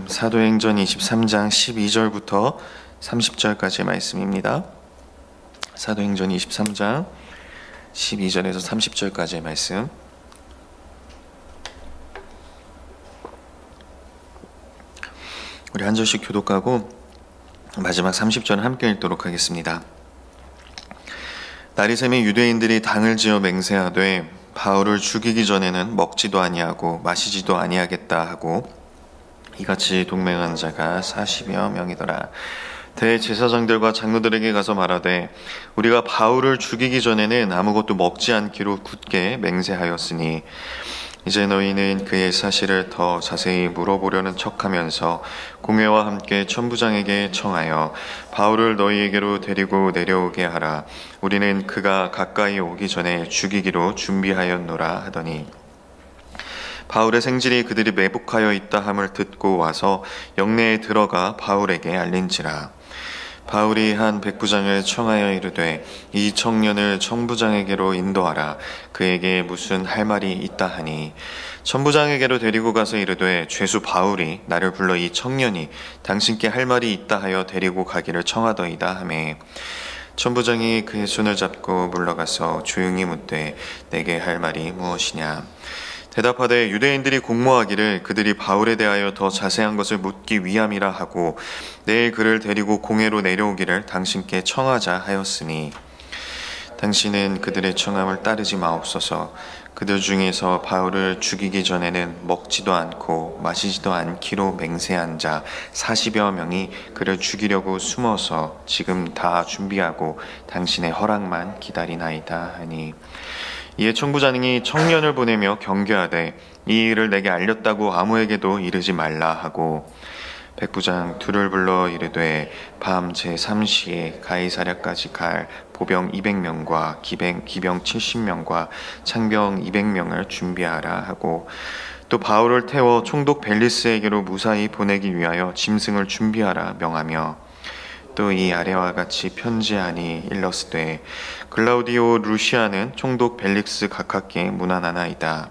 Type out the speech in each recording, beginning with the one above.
말씀 사도행전 23장 12절부터 30절까지의 말씀입니다. 사도행전 23장 12절에서 30절까지의 말씀. 우리 한 절씩 교독하고 마지막 30절은 함께 읽도록 하겠습니다. 나리샘의 유대인들이 당을 지어 맹세하되 바울을 죽이기 전에는 먹지도 아니하고 마시지도 아니하겠다 하고 이같이 동맹한 자가 40여 명이더라. 대제사장들과 장로들에게 가서 말하되 우리가 바울을 죽이기 전에는 아무것도 먹지 않기로 굳게 맹세하였으니 이제 너희는 그의 사실을 더 자세히 물어보려는 척하면서 공회와 함께 천부장에게 청하여 바울을 너희에게로 데리고 내려오게 하라. 우리는 그가 가까이 오기 전에 죽이기로 준비하였노라 하더니 바울의 생질이 그들이 매복하여 있다 함을 듣고 와서 영내에 들어가 바울에게 알린지라. 바울이 한 백부장을 청하여 이르되 이 청년을 천부장에게로 인도하라. 그에게 무슨 할 말이 있다 하니 천부장에게로 데리고 가서 이르되 죄수 바울이 나를 불러 이 청년이 당신께 할 말이 있다 하여 데리고 가기를 청하더이다 하매 천부장이 그의 손을 잡고 물러가서 조용히 묻되 내게 할 말이 무엇이냐. 대답하되 유대인들이 공모하기를 그들이 바울에 대하여 더 자세한 것을 묻기 위함이라 하고 내일 그를 데리고 공회로 내려오기를 당신께 청하자 하였으니 당신은 그들의 청함을 따르지 마옵소서. 그들 중에서 바울을 죽이기 전에는 먹지도 않고 마시지도 않기로 맹세한 자 40여 명이 그를 죽이려고 숨어서 지금 다 준비하고 당신의 허락만 기다리나이다 하니 이에 천부장이 청년을 보내며 경계하되 이 일을 내게 알렸다고 아무에게도 이르지 말라 하고 백부장 둘을 불러 이르되 밤 제3시에 가이사랴까지 갈 보병 200명과 기병 70명과 창병 200명을 준비하라 하고 또 바울을 태워 총독 벨리스에게로 무사히 보내기 위하여 짐승을 준비하라 명하며 또 이 아래와 같이 편지하니 일러스되 글라우디오 루시아는 총독 벨릭스 각하께 문안하나이다.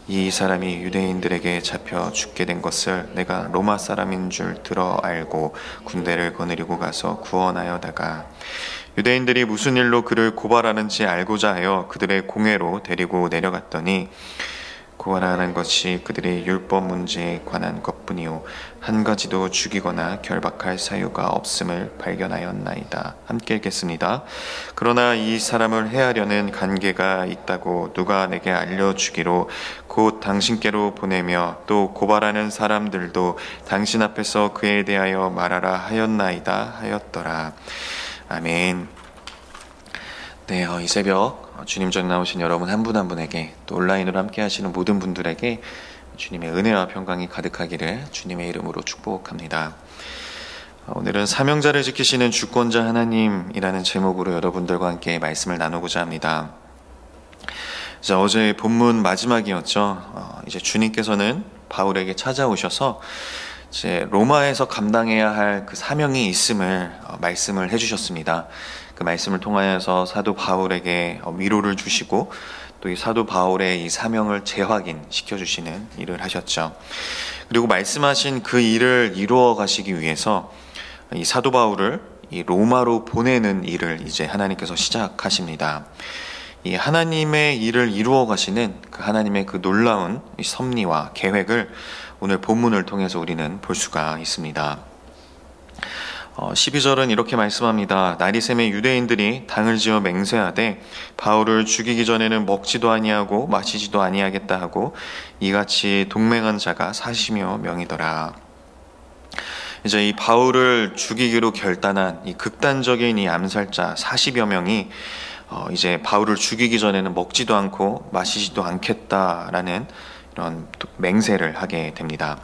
이 사람이 유대인들에게 잡혀 죽게 된 것을 내가 로마 사람인 줄 들어 알고 군대를 거느리고 가서 구원하여다가 유대인들이 무슨 일로 그를 고발하는지 알고자 하여 그들의 공회로 데리고 내려갔더니 고발하는 것이 그들의 율법 문제에 관한 것뿐이요 한 가지도 죽이거나 결박할 사유가 없음을 발견하였나이다. 함께 읽겠습니다. 그러나 이 사람을 해하려는 관계가 있다고 누가 내게 알려주기로 곧 당신께로 보내며 또 고발하는 사람들도 당신 앞에서 그에 대하여 말하라 하였나이다 하였더라. 아멘. 네, 이 새벽 주님 전 나오신 여러분 한 분 한 분에게 또 온라인으로 함께 하시는 모든 분들에게 주님의 은혜와 평강이 가득하기를 주님의 이름으로 축복합니다. 오늘은 사명자를 지키시는 주권자 하나님이라는 제목으로 여러분들과 함께 말씀을 나누고자 합니다. 자, 어제 본문 마지막이었죠. 이제 주님께서는 바울에게 찾아오셔서 이제 로마에서 감당해야 할 그 사명이 있음을 말씀을 해주셨습니다. 그 말씀을 통하여서 사도 바울에게 위로를 주시고 또 이 사도 바울의 이 사명을 재확인시켜 주시는 일을 하셨죠. 그리고 말씀하신 그 일을 이루어 가시기 위해서 이 사도 바울을 이 로마로 보내는 일을 이제 하나님께서 시작하십니다. 이 하나님의 일을 이루어 가시는 그 하나님의 그 놀라운 이 섭리와 계획을 오늘 본문을 통해서 우리는 볼 수가 있습니다. 12절은 이렇게 말씀합니다. 나리샘의 유대인들이 당을 지어 맹세하되 바울을 죽이기 전에는 먹지도 아니하고 마시지도 아니하겠다 하고 이같이 동맹한 자가 40여 명이더라. 이제 이 바울을 죽이기로 결단한 이 극단적인 이 암살자 40여 명이 이제 바울을 죽이기 전에는 먹지도 않고 마시지도 않겠다라는 이런 맹세를 하게 됩니다.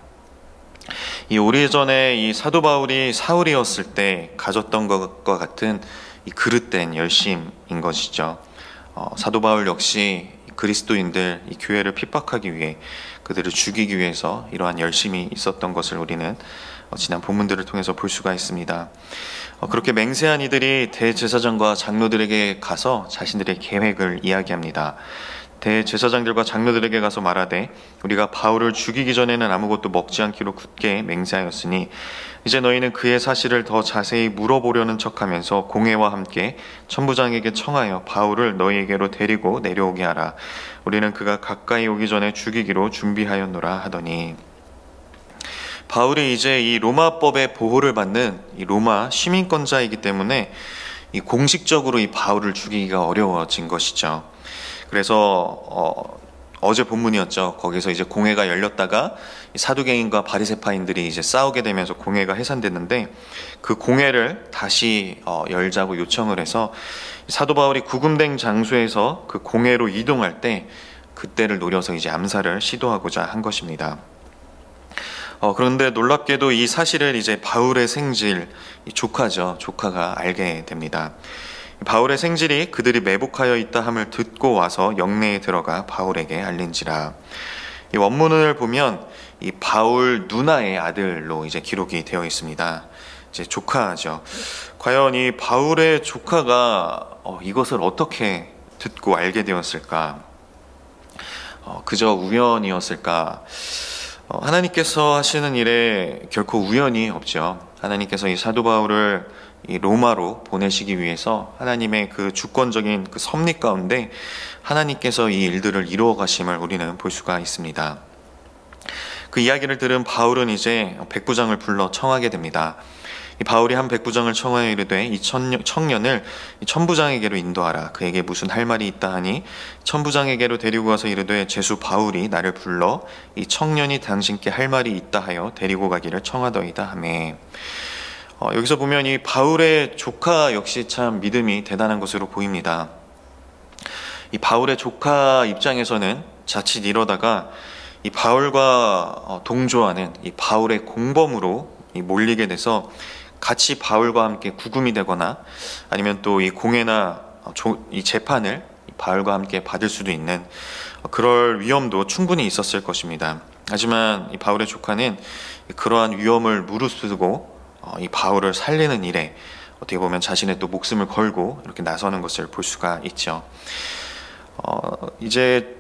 이 오래전에 이 사도 바울이 사울이었을 때 가졌던 것과 같은 이 그릇된 열심인 것이죠. 사도 바울 역시 그리스도인들 이 교회를 핍박하기 위해 그들을 죽이기 위해서 이러한 열심이 있었던 것을 우리는 지난 본문들을 통해서 볼 수가 있습니다. 그렇게 맹세한 이들이 대제사장과 장로들에게 가서 자신들의 계획을 이야기합니다. 대제사장들과 장로들에게 가서 말하되 우리가 바울을 죽이기 전에는 아무것도 먹지 않기로 굳게 맹세하였으니 이제 너희는 그의 사실을 더 자세히 물어보려는 척하면서 공회와 함께 천부장에게 청하여 바울을 너희에게로 데리고 내려오게 하라. 우리는 그가 가까이 오기 전에 죽이기로 준비하였노라 하더니, 바울이 이제 이 로마법의 보호를 받는 이 로마 시민권자이기 때문에 이 공식적으로 이 바울을 죽이기가 어려워진 것이죠. 그래서 어제 본문이었죠. 거기서 이제 공회가 열렸다가 사두개인과 바리새파인들이 이제 싸우게 되면서 공회가 해산됐는데, 그 공회를 다시 열자고 요청을 해서 사도 바울이 구금된 장소에서 그 공회로 이동할 때 그때를 노려서 이제 암살을 시도하고자 한 것입니다. 그런데 놀랍게도 이 사실을 이제 바울의 생질, 이 조카가 알게 됩니다. 바울의 생질이 그들이 매복하여 있다 함을 듣고 와서 영내에 들어가 바울에게 알린지라. 이 원문을 보면 이 바울 누나의 아들로 이제 기록이 되어 있습니다. 이제 조카죠. 과연 이 바울의 조카가 이것을 어떻게 듣고 알게 되었을까? 그저 우연이었을까? 하나님께서 하시는 일에 결코 우연이 없죠. 하나님께서 이 사도 바울을 이 로마로 보내시기 위해서 하나님의 그 주권적인 그 섭리 가운데 하나님께서 이 일들을 이루어 가심을 우리는 볼 수가 있습니다. 그 이야기를 들은 바울은 이제 백부장을 불러 청하게 됩니다. 이 바울이 한 백부장을 청하여 이르되 이 청년을 천부장에게로 인도하라. 그에게 무슨 할 말이 있다 하니 천부장에게로 데리고 가서 이르되 제수 바울이 나를 불러 이 청년이 당신께 할 말이 있다 하여 데리고 가기를 청하더이다 하매. 여기서 보면 이 바울의 조카 역시 참 믿음이 대단한 것으로 보입니다. 이 바울의 조카 입장에서는 자칫 이러다가 이 바울과 동조하는 이 바울의 공범으로 몰리게 돼서 같이 바울과 함께 구금이 되거나 아니면 또 이 공회나 이 재판을 바울과 함께 받을 수도 있는 그럴 위험도 충분히 있었을 것입니다. 하지만 이 바울의 조카는 그러한 위험을 무릅쓰고 이 바울을 살리는 일에 어떻게 보면 자신의 또 목숨을 걸고 이렇게 나서는 것을 볼 수가 있죠. 이제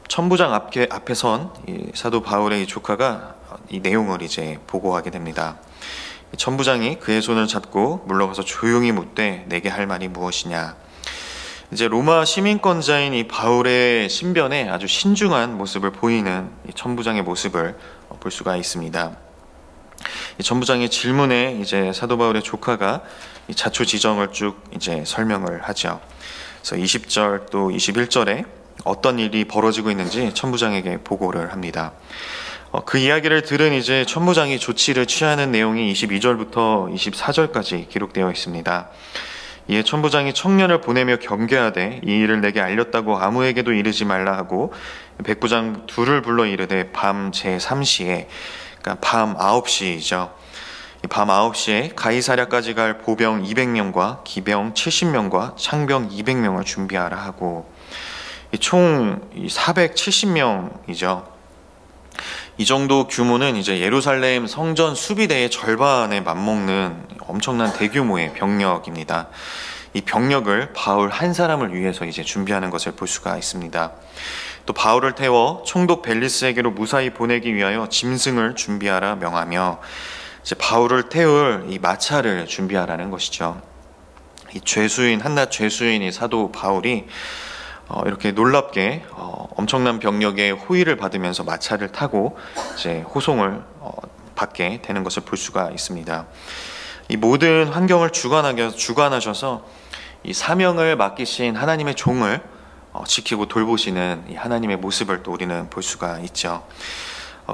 천부장 앞에 선 이 사도 바울의 이 조카가 이 내용을 이제 보고하게 됩니다. 천부장이 그의 손을 잡고 물러가서 조용히 묻되 내게 할 말이 무엇이냐. 이제 로마 시민권자인 이 바울의 신변에 아주 신중한 모습을 보이는 이 천부장의 모습을 볼 수가 있습니다. 이 천부장의 질문에 이제 사도 바울의 조카가 이 자초지정을 쭉 이제 설명을 하죠. 그래서 20절 또 21절에 어떤 일이 벌어지고 있는지 천부장에게 보고를 합니다. 그 이야기를 들은 이제 천부장이 조치를 취하는 내용이 22절부터 24절까지 기록되어 있습니다. 이에 천부장이 청년을 보내며 경계하되 이 일을 내게 알렸다고 아무에게도 이르지 말라 하고 백부장 둘을 불러 이르되 밤 제3시에, 그러니까 밤 9시이죠. 밤 9시에 가이사랴까지 갈 보병 200명과 기병 70명과 창병 200명을 준비하라 하고, 총 470명이죠. 이 정도 규모는 이제 예루살렘 성전 수비대의 절반에 맞먹는 엄청난 대규모의 병력입니다. 이 병력을 바울 한 사람을 위해서 이제 준비하는 것을 볼 수가 있습니다. 또 바울을 태워 총독 벨리스에게로 무사히 보내기 위하여 짐승을 준비하라 명하며 이제 바울을 태울 이 마차를 준비하라는 것이죠. 이 한낱 죄수인 사도 바울이 이렇게 놀랍게 엄청난 병력의 호위를 받으면서 마차를 타고 이제 호송을 받게 되는 것을 볼 수가 있습니다. 이 모든 환경을 주관하셔서 이 사명을 맡기신 하나님의 종을 지키고 돌보시는 이 하나님의 모습을 또 우리는 볼 수가 있죠.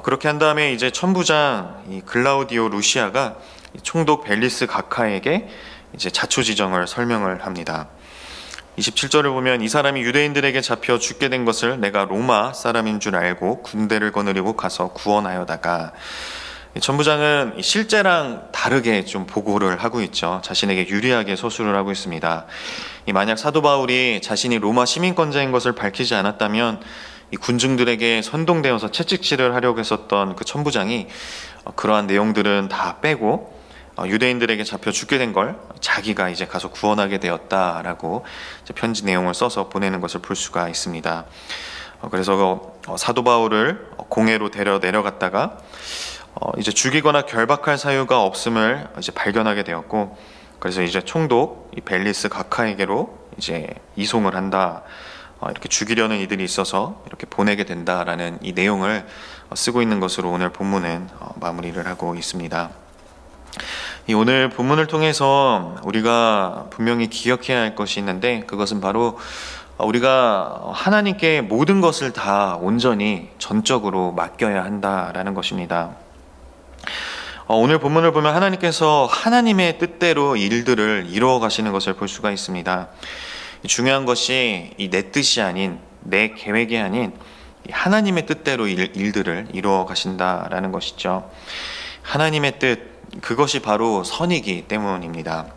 그렇게 한 다음에 이제 천부장 이 글라우디오 루시아가 총독 벨리스 각하에게 이제 자초지정을 설명을 합니다. 27절을 보면 이 사람이 유대인들에게 잡혀 죽게 된 것을 내가 로마 사람인 줄 알고 군대를 거느리고 가서 구원하여다가, 천부장은 실제랑 다르게 좀 보고를 하고 있죠. 자신에게 유리하게 서술을 하고 있습니다. 만약 사도 바울이 자신이 로마 시민권자인 것을 밝히지 않았다면 이 군중들에게 선동되어서 채찍질을 하려고 했었던 그 천부장이 그러한 내용들은 다 빼고 유대인들에게 잡혀 죽게 된 걸 자기가 이제 가서 구원하게 되었다라고 이제 편지 내용을 써서 보내는 것을 볼 수가 있습니다. 그래서 사도 바울을 공회로 내려갔다가 이제 죽이거나 결박할 사유가 없음을 이제 발견하게 되었고, 그래서 이제 총독 이 벨리스 각하에게로 이제 이송을 한다. 이렇게 죽이려는 이들이 있어서 이렇게 보내게 된다라는 이 내용을 쓰고 있는 것으로 오늘 본문은 마무리를 하고 있습니다. 이 오늘 본문을 통해서 우리가 분명히 기억해야 할 것이 있는데, 그것은 바로 우리가 하나님께 모든 것을 다 온전히 전적으로 맡겨야 한다라는 것입니다. 오늘 본문을 보면 하나님께서 하나님의 뜻대로 일들을 이루어 가시는 것을 볼 수가 있습니다. 중요한 것이 이 내 뜻이 아닌, 내 계획이 아닌 하나님의 뜻대로 일들을 이루어 가신다라는 것이죠. 하나님의 뜻, 그것이 바로 선이기 때문입니다.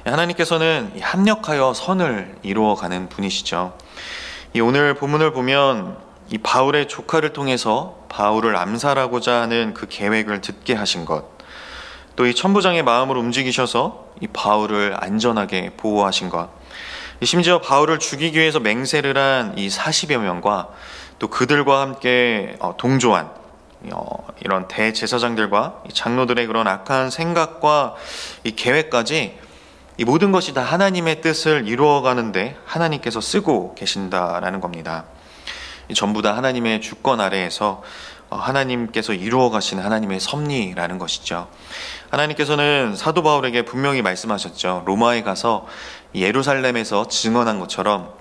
하나님께서는 합력하여 선을 이루어가는 분이시죠. 오늘 본문을 보면 이 바울의 조카를 통해서 바울을 암살하고자 하는 그 계획을 듣게 하신 것, 또 이 천부장의 마음을 움직이셔서 이 바울을 안전하게 보호하신 것, 심지어 바울을 죽이기 위해서 맹세를 한 이 40여 명과 또 그들과 함께 동조한 이런 대제사장들과 장로들의 그런 악한 생각과 이 계획까지, 이 모든 것이 다 하나님의 뜻을 이루어가는데 하나님께서 쓰고 계신다라는 겁니다. 전부 다 하나님의 주권 아래에서 하나님께서 이루어 가시는 하나님의 섭리라는 것이죠. 하나님께서는 사도 바울에게 분명히 말씀하셨죠. 로마에 가서 예루살렘에서 증언한 것처럼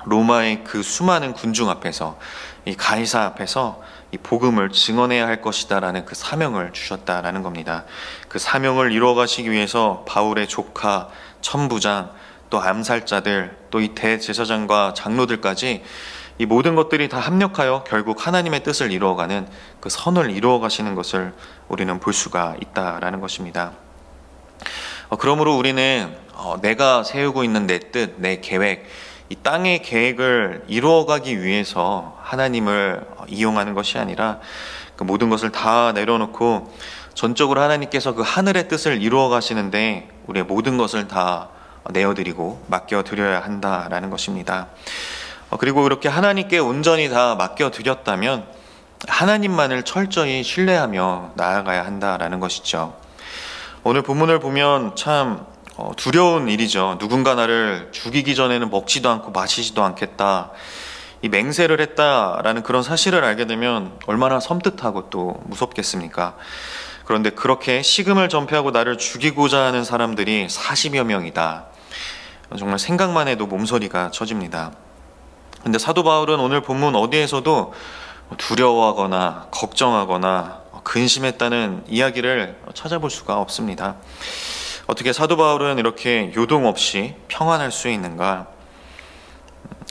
로마의 그 수많은 군중 앞에서, 이 가이사 앞에서 이 복음을 증언해야 할 것이다라는 그 사명을 주셨다라는 겁니다. 그 사명을 이루어 가시기 위해서 바울의 조카, 천부장, 또 암살자들, 또 이 대제사장과 장로들까지 이 모든 것들이 다 합력하여 결국 하나님의 뜻을 이루어가는 그 선을 이루어 가시는 것을 우리는 볼 수가 있다라는 것입니다. 그러므로 우리는 내가 세우고 있는 내 뜻, 내 계획, 이 땅의 계획을 이루어가기 위해서 하나님을 이용하는 것이 아니라 그 모든 것을 다 내려놓고 전적으로 하나님께서 그 하늘의 뜻을 이루어 가시는데 우리의 모든 것을 다 내어드리고 맡겨드려야 한다라는 것입니다. 그리고 이렇게 하나님께 온전히 다 맡겨드렸다면 하나님만을 철저히 신뢰하며 나아가야 한다라는 것이죠. 오늘 본문을 보면 참 두려운 일이죠. 누군가 나를 죽이기 전에는 먹지도 않고 마시지도 않겠다, 이 맹세를 했다라는 그런 사실을 알게 되면 얼마나 섬뜩하고 또 무섭겠습니까? 그런데 그렇게 식음을 전폐하고 나를 죽이고자 하는 사람들이 40여 명이다. 정말 생각만 해도 몸서리가 쳐집니다. 근데 사도 바울은 오늘 본문 어디에서도 두려워하거나 걱정하거나 근심했다는 이야기를 찾아볼 수가 없습니다. 어떻게 사도 바울은 이렇게 요동 없이 평안할 수 있는가?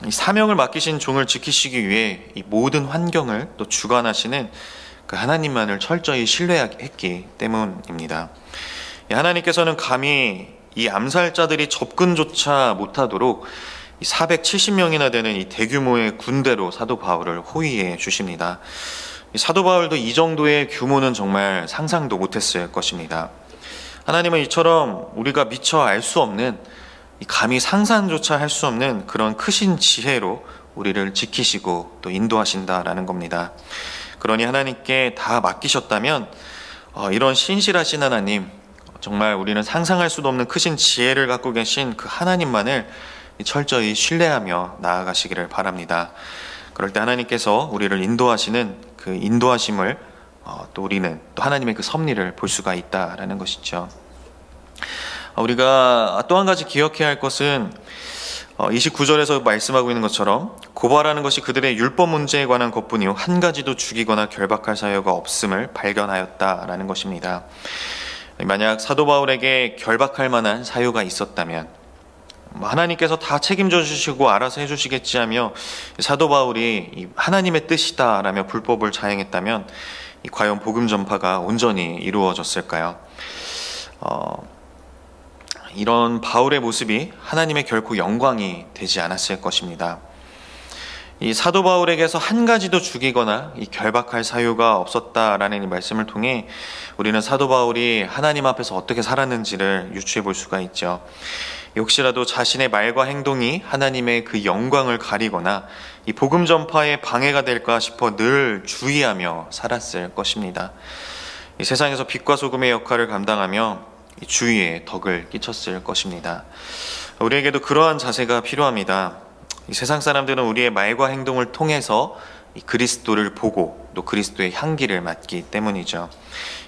이 사명을 맡기신 종을 지키시기 위해 이 모든 환경을 또 주관하시는 그 하나님만을 철저히 신뢰했기 때문입니다. 하나님께서는 감히 이 암살자들이 접근조차 못하도록 470명이나 되는 이 대규모의 군대로 사도 바울을 호위해 주십니다. 사도 바울도 이 정도의 규모는 정말 상상도 못했을 것입니다. 하나님은 이처럼 우리가 미처 알 수 없는, 감히 상상조차 할 수 없는 그런 크신 지혜로 우리를 지키시고 또 인도하신다라는 겁니다. 그러니 하나님께 다 맡기셨다면 이런 신실하신 하나님, 정말 우리는 상상할 수도 없는 크신 지혜를 갖고 계신 그 하나님만을 철저히 신뢰하며 나아가시기를 바랍니다. 그럴 때 하나님께서 우리를 인도하시는 그 인도하심을 또 우리는 또 하나님의 그 섭리를 볼 수가 있다라는 것이죠. 우리가 또 한 가지 기억해야 할 것은 29절에서 말씀하고 있는 것처럼 고발하는 것이 그들의 율법 문제에 관한 것뿐이요 한 가지도 죽이거나 결박할 사유가 없음을 발견하였다라는 것입니다. 만약 사도 바울에게 결박할 만한 사유가 있었다면 하나님께서 다 책임져 주시고 알아서 해주시겠지 하며 사도 바울이 하나님의 뜻이다라며 불법을 자행했다면 과연 복음 전파가 온전히 이루어졌을까요? 이런 바울의 모습이 하나님의 결코 영광이 되지 않았을 것입니다. 이 사도 바울에게서 한 가지도 죽이거나 이 결박할 사유가 없었다라는 이 말씀을 통해 우리는 사도 바울이 하나님 앞에서 어떻게 살았는지를 유추해 볼 수가 있죠. 혹시라도 자신의 말과 행동이 하나님의 그 영광을 가리거나 이 복음 전파에 방해가 될까 싶어 늘 주의하며 살았을 것입니다. 이 세상에서 빛과 소금의 역할을 감당하며 이 주위에 덕을 끼쳤을 것입니다. 우리에게도 그러한 자세가 필요합니다. 이 세상 사람들은 우리의 말과 행동을 통해서 이 그리스도를 보고 또 그리스도의 향기를 맡기 때문이죠.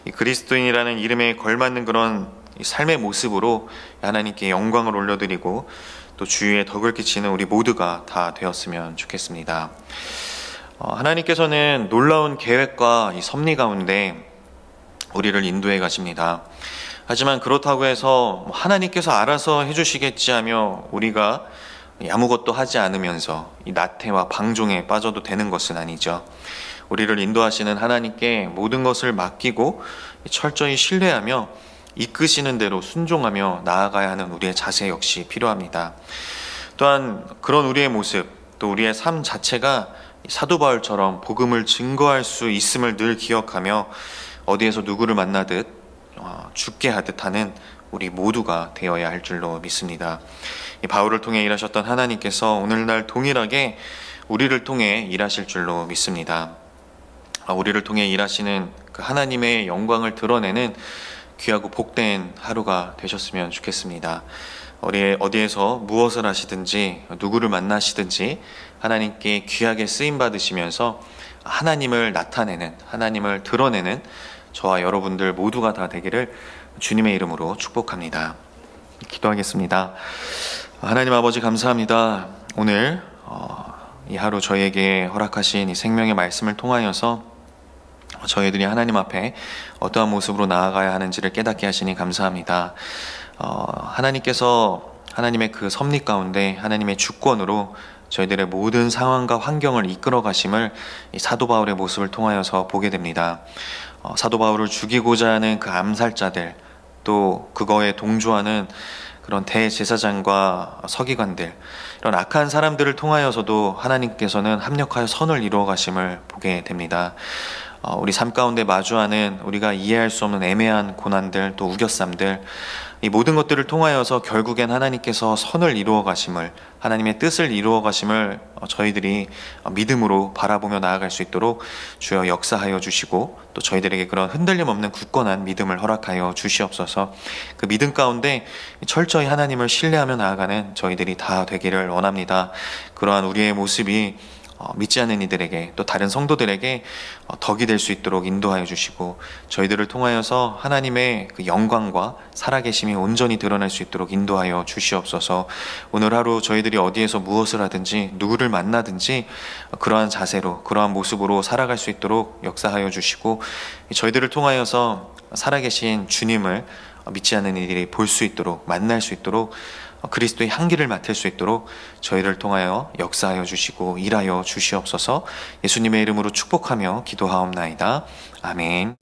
이 그리스도인이라는 이름에 걸맞는 그런 삶의 모습으로 하나님께 영광을 올려드리고 또 주위에 덕을 끼치는 우리 모두가 다 되었으면 좋겠습니다. 하나님께서는 놀라운 계획과 이 섭리 가운데 우리를 인도해 가십니다. 하지만 그렇다고 해서 하나님께서 알아서 해주시겠지 하며 우리가 아무것도 하지 않으면서 이 나태와 방종에 빠져도 되는 것은 아니죠. 우리를 인도하시는 하나님께 모든 것을 맡기고 철저히 신뢰하며 이끄시는 대로 순종하며 나아가야 하는 우리의 자세 역시 필요합니다. 또한 그런 우리의 모습, 또 우리의 삶 자체가 사도 바울처럼 복음을 증거할 수 있음을 늘 기억하며 어디에서 누구를 만나듯 죽게 하듯 하는 우리 모두가 되어야 할 줄로 믿습니다. 이 바울을 통해 일하셨던 하나님께서 오늘날 동일하게 우리를 통해 일하실 줄로 믿습니다. 우리를 통해 일하시는 그 하나님의 영광을 드러내는 귀하고 복된 하루가 되셨으면 좋겠습니다. 어디에서 무엇을 하시든지 누구를 만나시든지 하나님께 귀하게 쓰임 받으시면서 하나님을 나타내는, 하나님을 드러내는 저와 여러분들 모두가 다 되기를 주님의 이름으로 축복합니다. 기도하겠습니다. 하나님 아버지 감사합니다. 오늘 이 하루 저희에게 허락하신 이 생명의 말씀을 통하여서 저희들이 하나님 앞에 어떠한 모습으로 나아가야 하는지를 깨닫게 하시니 감사합니다. 하나님께서 하나님의 그 섭리 가운데 하나님의 주권으로 저희들의 모든 상황과 환경을 이끌어 가심을 이 사도 바울의 모습을 통하여서 보게 됩니다. 사도 바울을 죽이고자 하는 그 암살자들, 또 그거에 동조하는 그런 대제사장과 서기관들, 이런 악한 사람들을 통하여서도 하나님께서는 합력하여 선을 이루어 가심을 보게 됩니다. 우리 삶 가운데 마주하는 우리가 이해할 수 없는 애매한 고난들, 또 우겨쌈들, 이 모든 것들을 통하여서 결국엔 하나님께서 선을 이루어 가심을, 하나님의 뜻을 이루어 가심을 저희들이 믿음으로 바라보며 나아갈 수 있도록 주여 역사하여 주시고, 또 저희들에게 그런 흔들림 없는 굳건한 믿음을 허락하여 주시옵소서. 그 믿음 가운데 철저히 하나님을 신뢰하며 나아가는 저희들이 다 되기를 원합니다. 그러한 우리의 모습이 믿지 않는 이들에게, 또 다른 성도들에게 덕이 될 수 있도록 인도하여 주시고, 저희들을 통하여서 하나님의 그 영광과 살아계심이 온전히 드러날 수 있도록 인도하여 주시옵소서. 오늘 하루 저희들이 어디에서 무엇을 하든지 누구를 만나든지 그러한 자세로, 그러한 모습으로 살아갈 수 있도록 역사하여 주시고, 저희들을 통하여서 살아계신 주님을 믿지 않는 이들이 볼 수 있도록, 만날 수 있도록, 그리스도의 향기를 맡을 수 있도록 저희를 통하여 역사하여 주시고 일하여 주시옵소서. 예수님의 이름으로 축복하며 기도하옵나이다. 아멘.